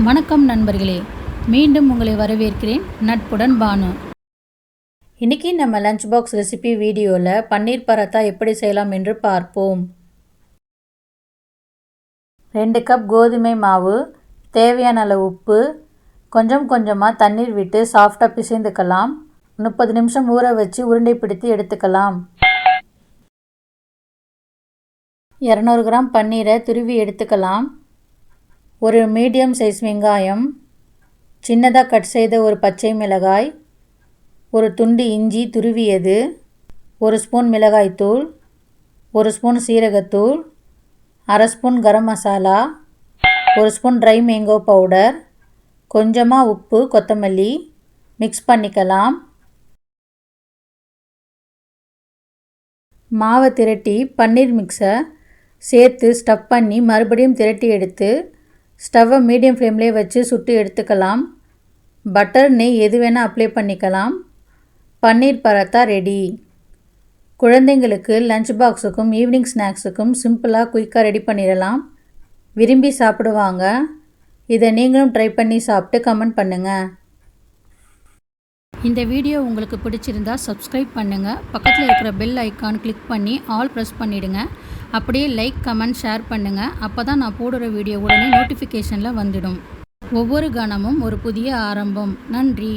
வணக்கம் நண்பர்களே, மீண்டும் உங்களை வரவேற்கிறேன். நட்புடன் பானு. இன்றைக்கி நம்ம லஞ்ச் பாக்ஸ் ரெசிபி வீடியோவில் பன்னீர் பராத்தா எப்படி செய்யலாம் என்று பார்ப்போம். 2 கப் கோதுமை மாவு, தேவையான அளவு உப்பு, கொஞ்சம் கொஞ்சமாக தண்ணீர் விட்டு சாஃப்டாக பிசைந்துக்கலாம். 30 நிமிஷம் ஊற வச்சு உருண்டை பிடித்து எடுத்துக்கலாம். 200 கிராம் பன்னீரை துருவி எடுத்துக்கலாம். ஒரு மீடியம் சைஸ் வெங்காயம், சின்னதாக கட் செய்த ஒரு பச்சை மிளகாய், ஒரு துண்டு இஞ்சி துருவியது, 1 ஸ்பூன் மிளகாய்த்தூள், 1 ஸ்பூன் சீரகத்தூள், 1/2 spoon garam masala, 1 spoon dry mango powder, கொஞ்சமாக உப்பு, கொத்தமல்லி மிக்ஸ் பண்ணிக்கலாம். மாவை திரட்டி பன்னீர் மிக்ஸை சேர்த்து ஸ்டஃப் பண்ணி மறுபடியும் திரட்டி எடுத்து ஸ்டவ்வை மீடியம் ஃப்ளேம்லேயே வச்சு சுட்டு எடுத்துக்கலாம். பட்டர், நெய் எது வேணால் அப்ளை பண்ணிக்கலாம். பன்னீர் பராத்தா ரெடி. குழந்தைங்களுக்கு லஞ்ச் பாக்ஸுக்கும் ஈவினிங் ஸ்நாக்ஸுக்கும் சிம்பிளாக குயிக்காக ரெடி பண்ணிடலாம். விரும்பி சாப்பிடுவாங்க. இதை நீங்களும் ட்ரை பண்ணி சாப்பிட்டு கமெண்ட் பண்ணுங்கள். இந்த வீடியோ உங்களுக்கு பிடிச்சிருந்தா சப்ஸ்கிரைப் பண்ணுங்கள். பக்கத்தில் இருக்கிற பெல் ஐக்கான் கிளிக் பண்ணி ஆல் ப்ரெஸ் பண்ணிவிடுங்க. அப்படியே லைக், கமெண்ட், ஷேர் பண்ணுங்கள். அப்போ தான் நான் போடுற வீடியோ உடனே நோட்டிஃபிகேஷனில் வந்துடும். ஒவ்வொரு கணமும் ஒரு புதிய ஆரம்பம். நன்றி.